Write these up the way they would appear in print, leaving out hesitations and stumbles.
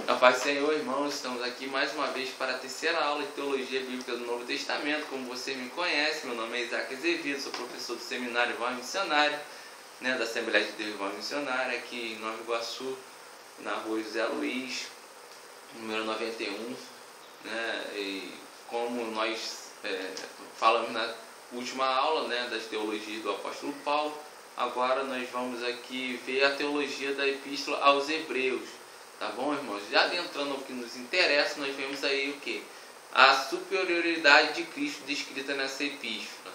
A paz do Senhor, irmãos, estamos aqui mais uma vez para a terceira aula de Teologia Bíblica do Novo Testamento. Como você me conhece, meu nome é Isaac Azevedo, sou professor do Seminário Voz Missionária, da Assembleia de Deus Voz Missionária, aqui em Nova Iguaçu, na rua José Luiz, número 91. E como nós falamos na última aula das teologias do apóstolo Paulo, agora nós vamos aqui ver a teologia da Epístola aos Hebreus. Tá bom, irmãos? Já adentrando ao que nos interessa, nós vemos aí o que? A superioridade de Cristo descrita nessa epístola,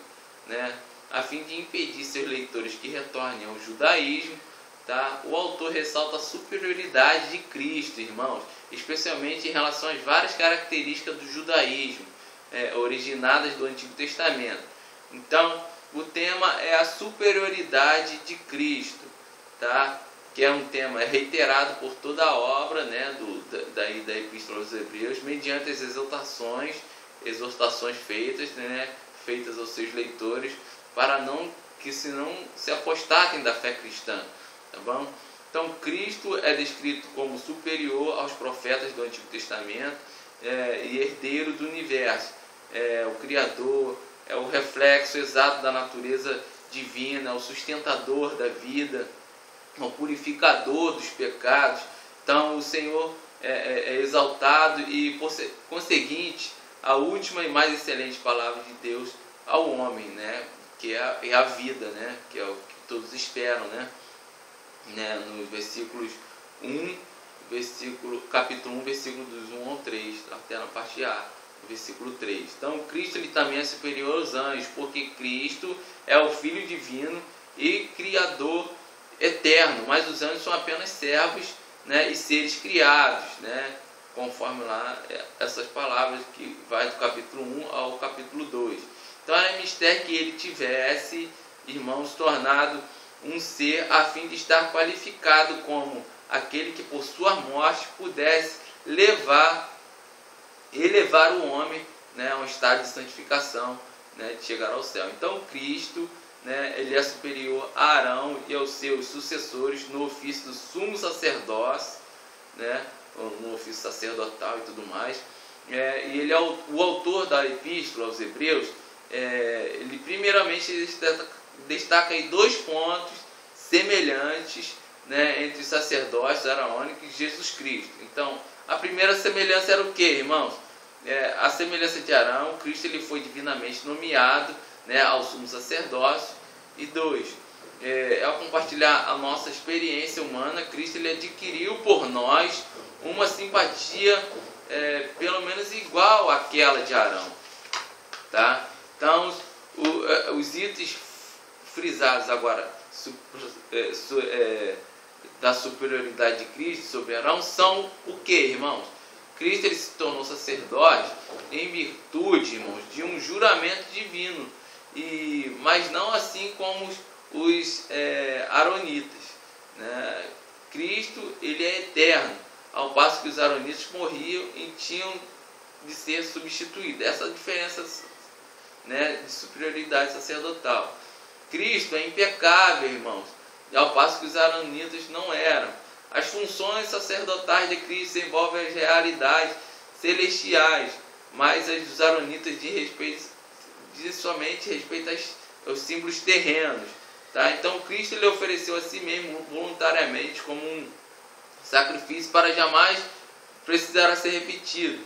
a fim de impedir seus leitores que retornem ao judaísmo, tá? O autor ressalta a superioridade de Cristo, irmãos, especialmente em relação às várias características do judaísmo, originadas do Antigo Testamento. Então, o tema é a superioridade de Cristo, tá? Que é um tema reiterado por toda a obra da Epístola aos Hebreus, mediante as exortações feitas aos seus leitores, para que se apostatem da fé cristã. Tá bom? Então, Cristo é descrito como superior aos profetas do Antigo Testamento e herdeiro do universo. É o Criador, é o reflexo exato da natureza divina, é o sustentador da vida, o purificador dos pecados. Então o Senhor é exaltado e, por conseguinte, a última e mais excelente palavra de Deus ao homem, que é a vida, que é o que todos esperam, nos versículos 1, capítulo 1, versículo dos 1 ao 3, até na parte A, versículo 3. Então Cristo ele também é superior aos anjos, porque Cristo é o Filho divino e Criador eterno, mas os anjos são apenas servos e seres criados, conforme lá essas palavras que vai do capítulo 1 ao capítulo 2. Então é mistério que ele tivesse, irmãos, tornado um ser a fim de estar qualificado como aquele que por sua morte pudesse elevar o homem a um estado de santificação, de chegar ao céu. Então Cristo ele é superior a Arão e aos seus sucessores no ofício do sumo sacerdócio, no ofício sacerdotal e tudo mais. E ele é o autor da Epístola aos Hebreus. Ele primeiramente destaca aí dois pontos semelhantes entre os sacerdócios araônicos e Jesus Cristo. Então, a primeira semelhança era o que, irmãos? A semelhança de Arão, Cristo ele foi divinamente nomeado ao sumo sacerdócio. E 2, ao compartilhar a nossa experiência humana, Cristo ele adquiriu por nós uma simpatia pelo menos igual àquela de Arão, tá? Então os itens frisados agora da superioridade de Cristo sobre Arão são o que, irmãos? Cristo ele se tornou sacerdote em virtude, irmãos, de um juramento divino, mas não assim como os aronitas. Cristo ele é eterno, ao passo que os aronitas morriam e tinham de ser substituídos. Essa é a diferença de superioridade sacerdotal. Cristo é impecável, irmãos, ao passo que os aronitas não eram. As funções sacerdotais de Cristo envolvem as realidades celestiais, mas as dos aronitas diz somente respeito aos símbolos terrenos. Tá? Então Cristo ele ofereceu a si mesmo voluntariamente como um sacrifício para jamais precisar ser repetido.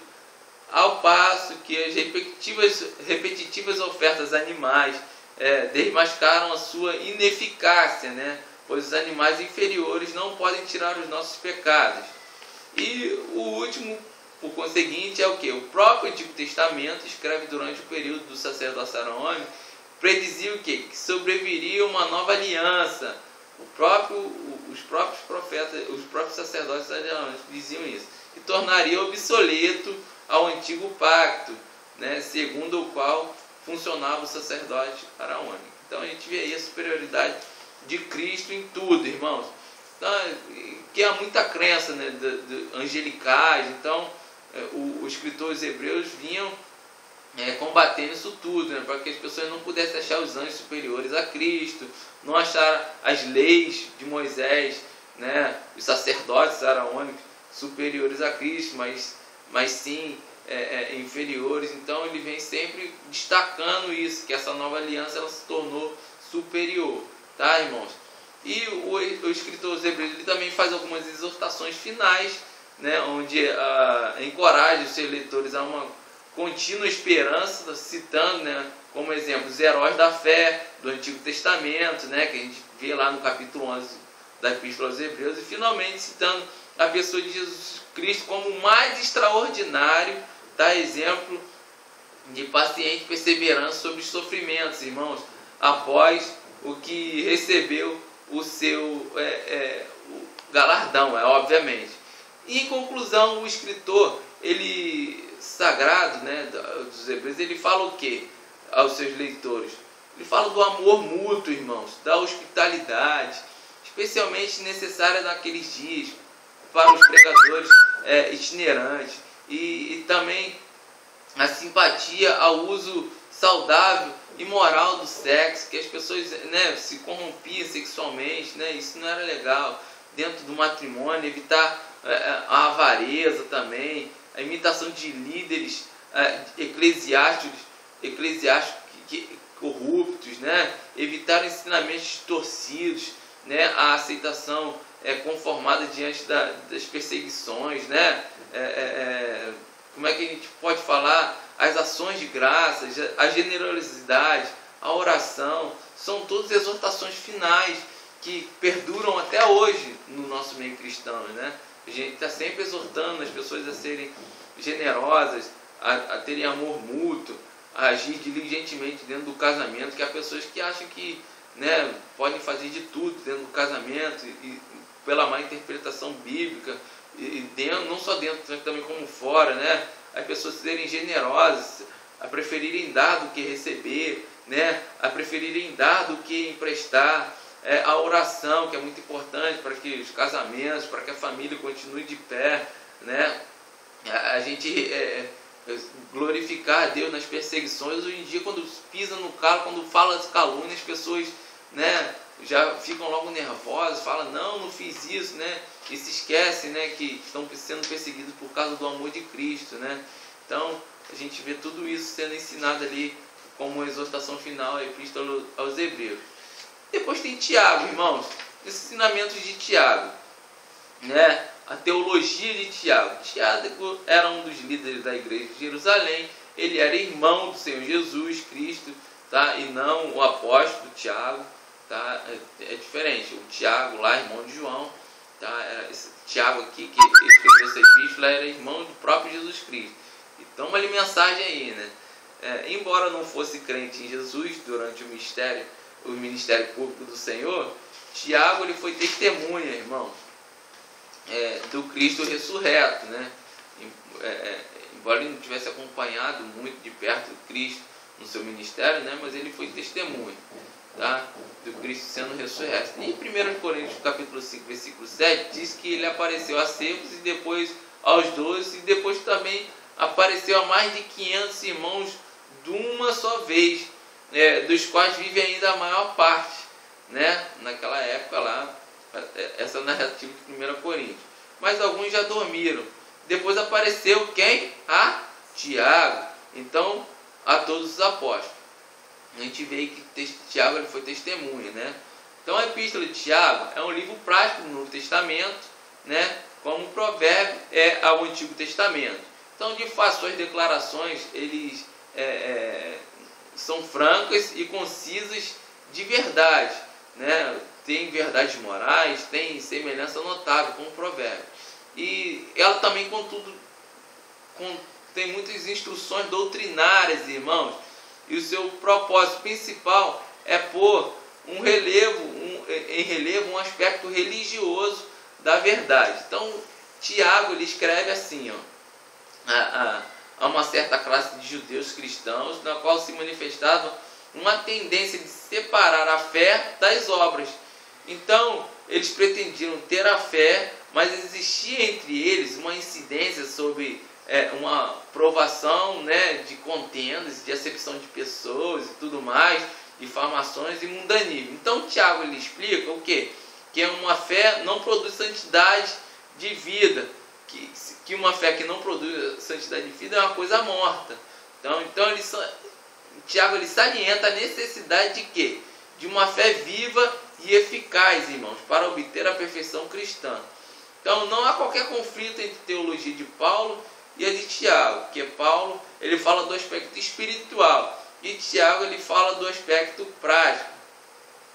Ao passo que as repetitivas ofertas animais desmascaram a sua ineficácia, pois os animais inferiores não podem tirar os nossos pecados. E o último, por conseguinte, é o que? O próprio Antigo Testamento escreve durante o período do sacerdócio araônico, predizia o quê? Que sobreviria uma nova aliança. Os próprios profetas, os próprios sacerdotes araônicos diziam isso, que tornaria obsoleto ao antigo pacto, segundo o qual funcionava o sacerdote araônico. Então a gente vê aí a superioridade de Cristo em tudo, irmãos. Então, que há muita crença de angelicais. Então os escritores hebreus vinham combatendo isso tudo, para que as pessoas não pudessem achar os anjos superiores a Cristo, não achar as leis de Moisés, os sacerdotes araônicos superiores a Cristo, mas sim inferiores. Então ele vem sempre destacando isso, que essa nova aliança ela se tornou superior, tá, irmãos? E o escritor aos Hebreus ele também faz algumas exortações finais, né, onde encoraja os seus leitores a uma contínua esperança, citando, né, como exemplo os heróis da fé do Antigo Testamento, né, que a gente vê lá no capítulo 11 da Epístola aos Hebreus, e finalmente citando a pessoa de Jesus Cristo como o mais extraordinário, tá, exemplo de paciente perseverança sobre os sofrimentos, irmãos, após o que recebeu o seu o galardão, obviamente. E em conclusão, o escritor ele sagrado, né, dos Hebreus, ele fala o que aos seus leitores? Ele fala do amor mútuo, irmãos, da hospitalidade, especialmente necessária naqueles dias para os pregadores itinerantes, e também a simpatia ao uso saudável e moral do sexo, que as pessoas, né, se corrompiam sexualmente, né, isso não era legal dentro do matrimônio, evitar a avareza também, a imitação de líderes eclesiásticos corruptos, né, evitar ensinamentos distorcidos, né, a aceitação conformada diante das perseguições, né, como é que a gente pode falar? As ações de graças, a generosidade, a oração, são todas exortações finais que perduram até hoje no nosso meio cristão, né? A gente está sempre exortando as pessoas a serem generosas, a terem amor mútuo, a agir diligentemente dentro do casamento, que há pessoas que acham que, né, podem fazer de tudo dentro do casamento e pela má interpretação bíblica, e dentro, não só dentro, mas também como fora, né? As pessoas serem generosas, a preferirem dar do que receber, né? A preferirem dar do que emprestar, a oração, que é muito importante para que os casamentos, para que a família continue de pé, né? A gente glorificar a Deus nas perseguições. Hoje em dia, quando pisa no calo, quando fala as calúnias, as pessoas, né, já ficam logo nervosas, falam, não fiz isso, né? E se esquecem, né, que estão sendo perseguidos por causa do amor de Cristo, né? Então, a gente vê tudo isso sendo ensinado ali como uma exortação final, a Epístola aos Hebreus. Depois tem Tiago, irmãos, os ensinamentos de Tiago, né? A teologia de Tiago. Tiago era um dos líderes da igreja de Jerusalém, ele era irmão do Senhor Jesus Cristo, tá? E não o apóstolo Tiago, tá? É diferente, o Tiago lá, irmão de João, tá? Esse Tiago aqui que escreveu essa epístola era irmão do próprio Jesus Cristo. Então, uma mensagem aí, né? Embora não fosse crente em Jesus durante o ministério público do Senhor, Tiago ele foi testemunha, irmãos, do Cristo ressurreto, né? Embora ele não tivesse acompanhado muito de perto o Cristo no seu ministério, né? Mas ele foi testemunha, tá? Do Cristo sendo ressurreto. E em 1 Coríntios capítulo 5, versículo 7, diz que ele apareceu a servos e depois aos 12, e depois também apareceu a mais de 500 irmãos de uma só vez, dos quais vive ainda a maior parte, né? Naquela época lá, essa narrativa de 1 Coríntios. Mas alguns já dormiram. Depois apareceu quem? Tiago. Então, a todos os apóstolos. A gente vê que Tiago ele foi testemunha, né? Então, a Epístola de Tiago é um livro prático do Novo Testamento, né? Como o provérbio ao Antigo Testamento. Então, de fato, suas declarações eles são francas e concisas de verdade, né? Tem verdades morais, tem semelhança notável com o provérbio. E ela também, contudo, tem muitas instruções doutrinárias, irmãos. E o seu propósito principal é pôr em relevo um aspecto religioso da verdade. Então, Tiago ele escreve assim, a uma certa classe de judeus cristãos, na qual se manifestava uma tendência de separar a fé das obras. Então, eles pretendiam ter a fé, mas existia entre eles uma incidência sobre uma provação, né, de contendas, de acepção de pessoas e tudo mais, difamações e mundanismo. Então, Tiago ele explica o quê? Que uma fé não produz santidade de vida, que uma fé que não produz santidade de vida é uma coisa morta. Então Tiago ele salienta a necessidade de quê? De uma fé viva e eficaz, irmãos, para obter a perfeição cristã. Então não há qualquer conflito entre a teologia de Paulo e a de Tiago, porque Paulo ele fala do aspecto espiritual e Tiago ele fala do aspecto prático.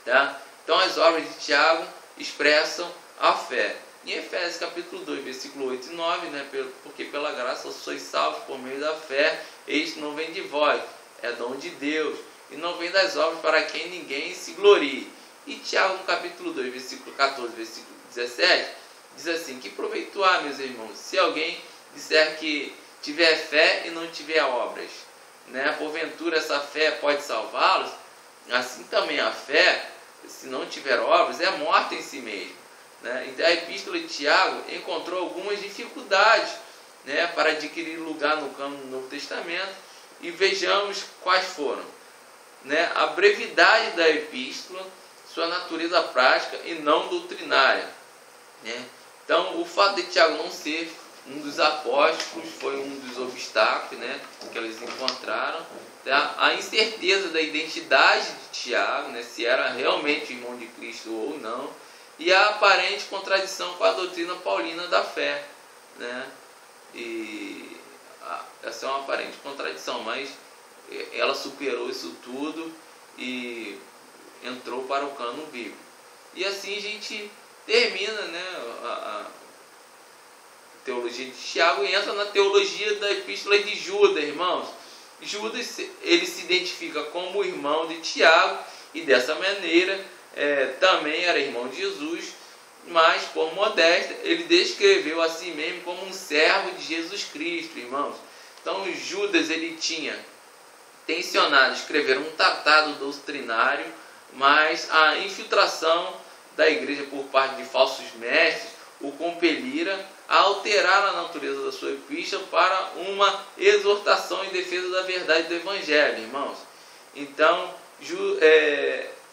Tá? Então as obras de Tiago expressam a fé. Em Efésios capítulo 2, versículo 8 e 9, né? Porque pela graça sois salvos por meio da fé, isto não vem de vós, é dom de Deus, e não vem das obras para quem ninguém se glorie. E Tiago no capítulo 2, versículo 14, versículo 17, diz assim: que proveito há, meus irmãos, se alguém disser que tiver fé e não tiver obras, né? Porventura essa fé pode salvá-los? Assim também a fé, se não tiver obras, é morta em si mesma. Né? Então a epístola de Tiago encontrou algumas dificuldades, né, para adquirir lugar no cânon do Novo Testamento, e vejamos quais foram. Né? A brevidade da epístola, sua natureza prática e não doutrinária. Né? Então o fato de Tiago não ser um dos apóstolos foi um dos obstáculos, né, que eles encontraram. Tá? A incerteza da identidade de Tiago, né, se era realmente irmão de Cristo ou não, e a aparente contradição com a doutrina paulina da fé, né? E essa é uma aparente contradição, mas ela superou isso tudo e entrou para o cânon bíblico. E assim a gente termina, né, a teologia de Tiago e entra na teologia da epístola de Judas, irmãos. Judas ele se identifica como irmão de Tiago e dessa maneira também era irmão de Jesus, mas por modéstia ele descreveu a si mesmo como um servo de Jesus Cristo, irmãos. Então Judas ele tinha tensionado escrever um tratado doutrinário, mas a infiltração da igreja por parte de falsos mestres o compelira a alterar a natureza da sua epístola para uma exortação em defesa da verdade do Evangelho, irmãos. Então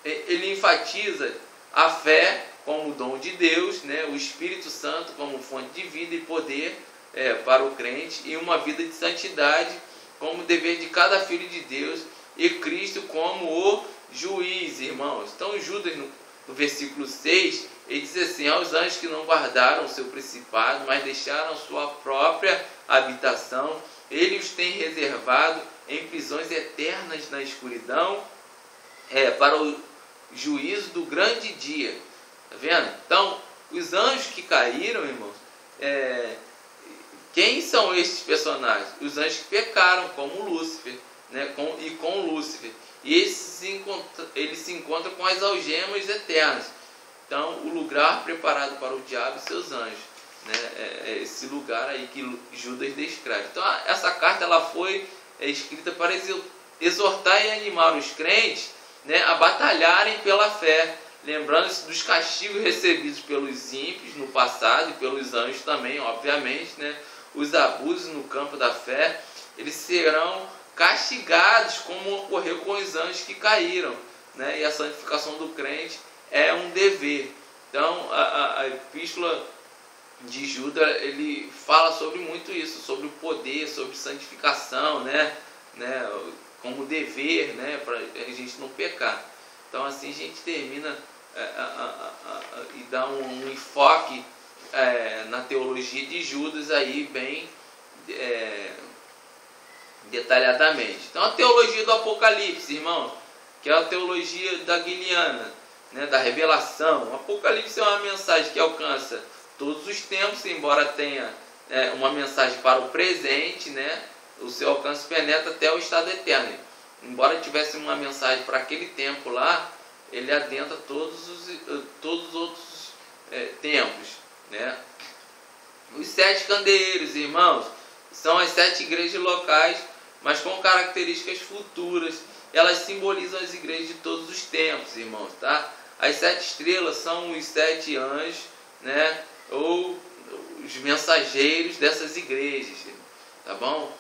ele enfatiza a fé como dom de Deus, né? O Espírito Santo como fonte de vida e poder para o crente, e uma vida de santidade como dever de cada filho de Deus, e Cristo como o juiz, irmãos. Então Judas no versículo 6, ele diz assim: aos anjos que não guardaram o seu principado, mas deixaram sua própria habitação, ele os tem reservado em prisões eternas na escuridão, para o juízo do grande dia. Tá vendo? Então, os anjos que caíram, irmãos, quem são estes personagens? Os anjos que pecaram, como Lúcifer, né? com Lúcifer. E eles se encontram com as algemas eternas. Então, o lugar preparado para o diabo e seus anjos. Né? Esse lugar aí que Judas descreve. Então, essa carta ela foi escrita para exortar e animar os crentes, né, a batalharem pela fé, lembrando-se dos castigos recebidos pelos ímpios no passado e pelos anjos também, obviamente, né? Os abusos no campo da fé, eles serão castigados, como ocorreu com os anjos que caíram, né? E a santificação do crente é um dever. Então a epístola de Judas ele fala sobre muito isso, sobre o poder, sobre santificação, né? Como dever, né, para a gente não pecar. Então assim a gente termina e dá um enfoque na teologia de Judas aí bem detalhadamente. Então a teologia do Apocalipse, irmãos, que é a teologia da Guiliana, né, da revelação. O Apocalipse é uma mensagem que alcança todos os tempos, embora tenha uma mensagem para o presente, né? O seu alcance penetra até o estado eterno. Embora tivesse uma mensagem para aquele tempo lá, ele adentra todos os outros tempos. Né? Os 7 candeeiros, irmãos, são as 7 igrejas locais, mas com características futuras. Elas simbolizam as igrejas de todos os tempos, irmãos. Tá? As 7 estrelas são os 7 anjos, né? Ou os mensageiros dessas igrejas. Tá bom?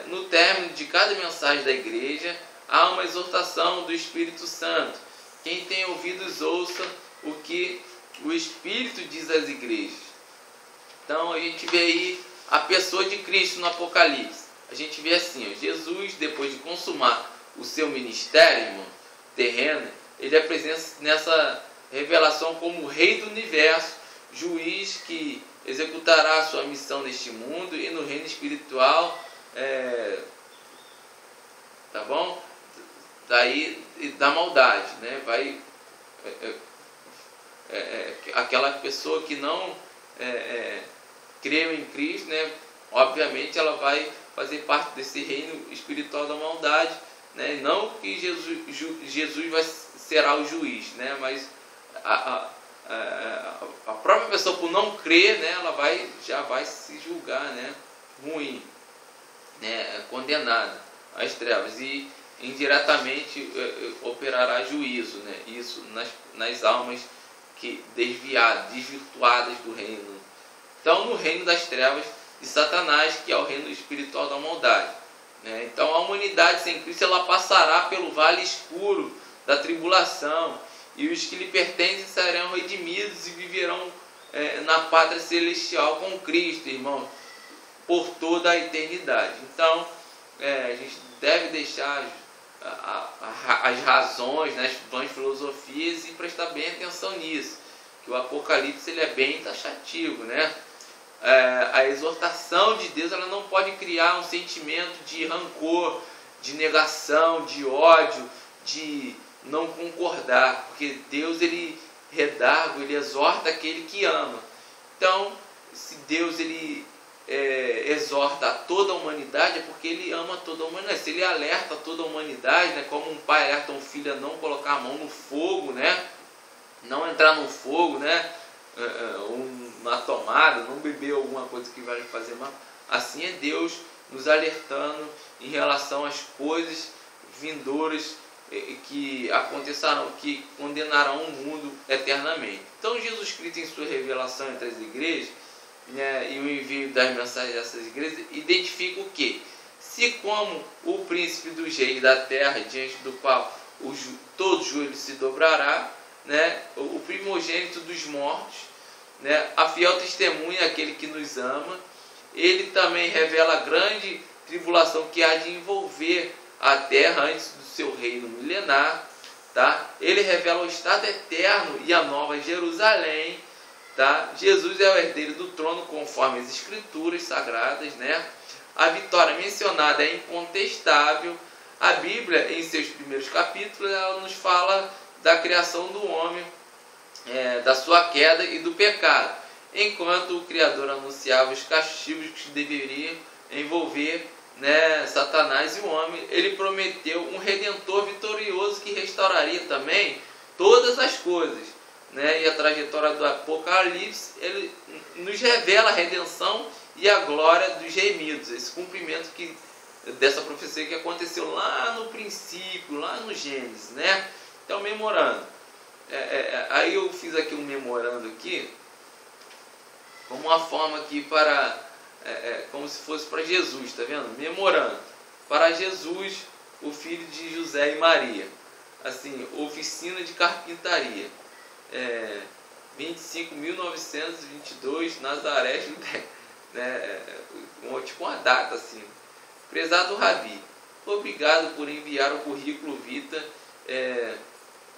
No término de cada mensagem da igreja há uma exortação do Espírito Santo. Quem tem ouvidos ouça o que o Espírito diz às igrejas. Então a gente vê aí a pessoa de Cristo no Apocalipse. A gente vê assim, ó, Jesus, depois de consumar o seu ministério, irmão, terreno, ele apresenta nessa revelação como o Rei do Universo, juiz que executará a sua missão neste mundo e no reino espiritual, tá bom? Daí da maldade, né? Vai aquela pessoa que não creu em Cristo, né? Obviamente ela vai fazer parte desse reino espiritual da maldade, né? Não que Jesus será o juiz, né? Mas a própria pessoa, por não crer, né? Ela já vai se julgar, né? Ruim, né? Condenada às trevas e indiretamente operará juízo, né? Isso nas almas desvirtuadas do reino. Então, no reino das trevas de Satanás, que é o reino espiritual da maldade, né? Então, a humanidade sem Cristo, ela passará pelo vale escuro da tribulação, e os que lhe pertencem serão redimidos e viverão na pátria celestial com Cristo, irmão, por toda a eternidade. Então, a gente deve deixar as razões, né, as filosofias, e prestar bem atenção nisso, que o Apocalipse ele é bem taxativo, né? A exortação de Deus, ela não pode criar um sentimento de rancor, de negação, de ódio, de não concordar, porque Deus ele redarga, ele exorta aquele que ama. Então, se Deus ele exorta a toda a humanidade, é porque ele ama toda a humanidade. Se ele alerta toda a humanidade, né, como um pai alerta um filho a não colocar a mão no fogo, né, não entrar no fogo, né, na tomada, não beber alguma coisa que vai fazer mal, assim é Deus nos alertando em relação às coisas vindouras que acontecerão, que condenarão o mundo eternamente. Então Jesus Cristo, em sua revelação entre as igrejas, né, e o envio das mensagens dessas igrejas, identifica o quê? Se como o príncipe dos reis da terra, diante do qual todo joelho se dobrará, né, o primogênito dos mortos, né, a fiel testemunha, aquele que nos ama, ele também revela a grande tribulação que há de envolver a terra antes do seu reino milenar, tá? Ele revela o estado eterno e a nova Jerusalém, tá? Jesus é o herdeiro do trono conforme as escrituras sagradas, né? A vitória mencionada é incontestável. A Bíblia, em seus primeiros capítulos, ela nos fala da criação do homem, da sua queda e do pecado, enquanto o Criador anunciava os castigos que deveriam envolver, né, Satanás e o homem. Ele prometeu um Redentor vitorioso que restauraria também todas as coisas, né? E a trajetória do Apocalipse, ele nos revela a redenção e a glória dos remidos, esse cumprimento dessa profecia que aconteceu lá no princípio, lá no Gênesis, né? Então, memorando, aí eu fiz aqui um memorando aqui, como uma forma aqui para, como se fosse para Jesus, tá vendo? Memorando, para Jesus, o filho de José e Maria, assim, oficina de carpintaria, 25.922, Nazaré, Judéia, né? Tipo uma data assim. Prezado Rabi, obrigado por enviar o currículo vitae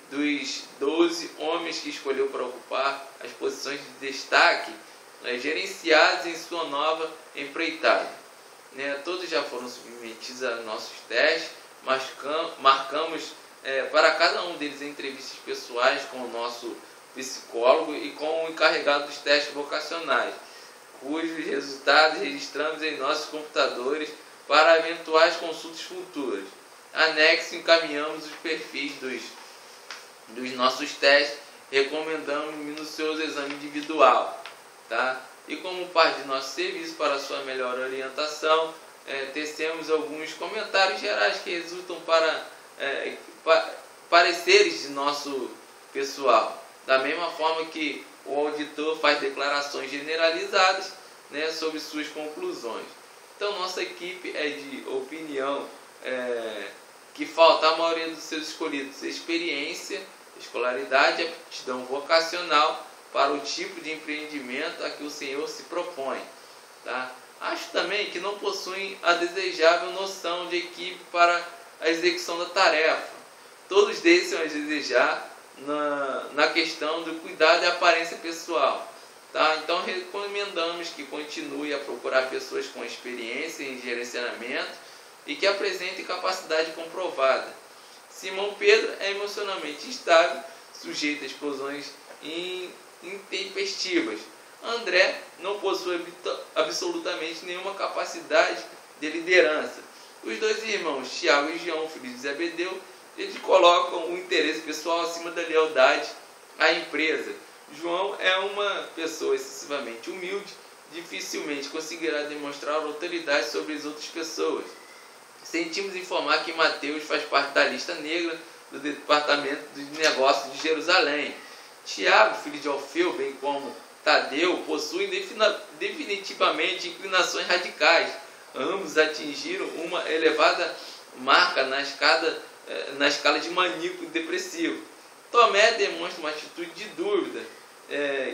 dos 12 homens que escolheu para ocupar as posições de destaque, gerenciados em sua nova empreitada. Todos já foram submetidos a nossos testes, marcamos para cada um deles entrevistas pessoais com o nosso psicólogo e com o encarregado dos testes vocacionais, cujos resultados registramos em nossos computadores para eventuais consultas futuras. Anexo, encaminhamos os perfis dos nossos testes, recomendamos um minucioso exame individual, tá? E como parte de nosso serviço para a sua melhor orientação, tecemos alguns comentários gerais que resultam para pareceres de nosso pessoal, da mesma forma que o auditor faz declarações generalizadas, né, sobre suas conclusões. Então, nossa equipe é de opinião que falta a maioria dos seus escolhidos experiência, escolaridade e aptidão vocacional para o tipo de empreendimento a que o Senhor se propõe. Tá? Acho também que não possuem a desejável noção de equipe para a execução da tarefa. Todos deixam a desejar na questão do cuidado e aparência pessoal. Tá? Então recomendamos que continue a procurar pessoas com experiência em gerenciamento e que apresentem capacidade comprovada. Simão Pedro é emocionalmente instável, sujeito a explosões intempestivas. André não possui absolutamente nenhuma capacidade de liderança. Os dois irmãos, Tiago e João, filhos de Zebedeu, eles colocam o interesse pessoal acima da lealdade à empresa. João é uma pessoa excessivamente humilde, dificilmente conseguirá demonstrar autoridade sobre as outras pessoas. Sentimos informar que Mateus faz parte da lista negra do Departamento de Negócios de Jerusalém. Tiago, filho de Alfeu, bem como Tadeu, possuem definitivamente inclinações radicais. Ambos atingiram uma elevada marca na escala de maníaco depressivo. Tomé demonstra uma atitude de dúvida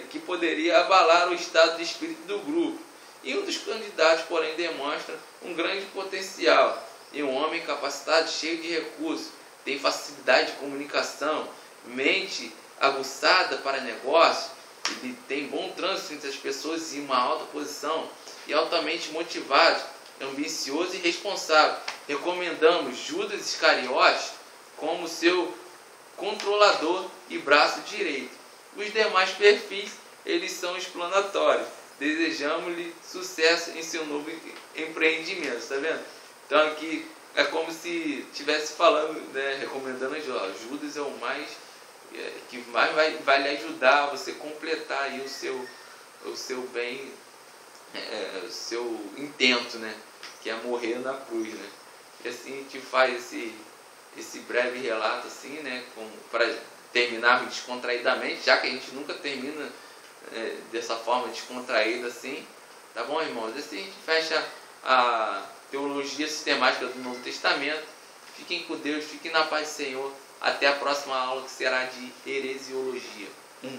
que poderia abalar o estado de espírito do grupo. E um dos candidatos, porém, demonstra um grande potencial. E um homem capacitado, cheio de recursos, tem facilidade de comunicação, mente aguçada para negócios, ele tem bom trânsito entre as pessoas e uma alta posição, e altamente motivado, ambicioso e responsável. Recomendamos Judas Iscariotes como seu controlador e braço direito. Os demais perfis, eles são explanatórios. Desejamos-lhe sucesso em seu novo empreendimento, está vendo? Então aqui é como se estivesse falando, né, recomendando a Judas é o mais que mais vai lhe ajudar a você completar aí o seu bem, o seu intento, né, que é morrer na cruz, né? E assim a gente faz esse breve relato assim, né, para terminarmos descontraídamente, já que a gente nunca termina dessa forma descontraída assim, tá bom, irmãos? Assim a gente fecha a teologia sistemática do Novo Testamento. Fiquem com Deus, fiquem na paz do Senhor. Até a próxima aula, que será de heresiologia 1.